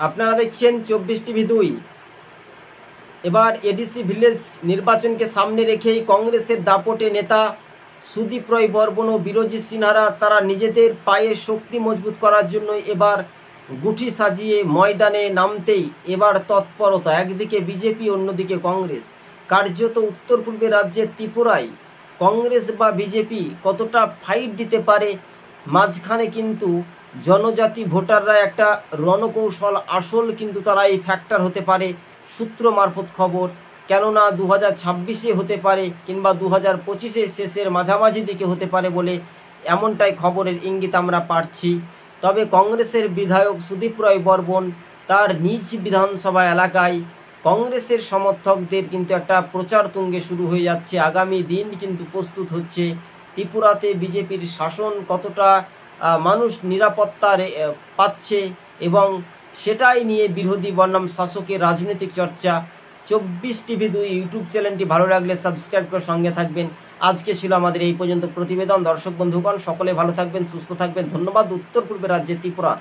আপনারা দেখছেন 24TV2। এবার এডিসি ভিলেজ নির্বাচনকে সামনে রেখেই কংগ্রেসের দাপটে নেতা সুদীপ রায় বর্মন ও বিরোধী সিনহারা তারা নিজেদের পায়ে শক্তি মজবুত করার জন্য এবার গুটি সাজিয়ে ময়দানে নামতেই এবার তৎপরতা। একদিকে বিজেপি, অন্যদিকে কংগ্রেস। কার্যত উত্তর পূর্বের রাজ্যের ত্রিপুরায় কংগ্রেস বা বিজেপি কতটা ফাইট দিতে পারে, মাঝখানে কিন্তু জনজাতি ভোটাররা একটা রণকৌশল আসল কিন্তু তারা এই ফ্যাক্টর হতে পারে সূত্র মারফত খবর। কেননা 2026-এ হতে পারে কিংবা 2025-এ শেষের মাঝামাঝি দিকে হতে পারে বলে এমনটাই খবরের ইঙ্গিত আমরা পাচ্ছি। তবে কংগ্রেসের বিধায়ক সুদীপ রায় বর্মন তার নিজ বিধানসভা এলাকায় কংগ্রেসের সমর্থকদের কিন্তু একটা প্রচার তুঙ্গে শুরু হয়ে যাচ্ছে। আগামী দিন কিন্তু প্রস্তুত হচ্ছে ত্রিপুরাতে বিজেপির শাসন কতটা মানুষ নিরাপত্তা পাচ্ছে এবং সেটাই নিয়ে বিরোধী বনাম শাসকের রাজনৈতিক চর্চা। 24TV2 ইউটিউব চ্যানেলটি ভালো লাগলে সাবস্ক্রাইব করে সঙ্গে থাকবেন। আজকে ছিল আমাদের এই পর্যন্ত প্রতিবেদন। দর্শক বন্ধুগণ সকলে ভালো থাকবেন, সুস্থ থাকবেন। ধন্যবাদ। উত্তর পূর্বের রাজ্যে ত্রিপুরা।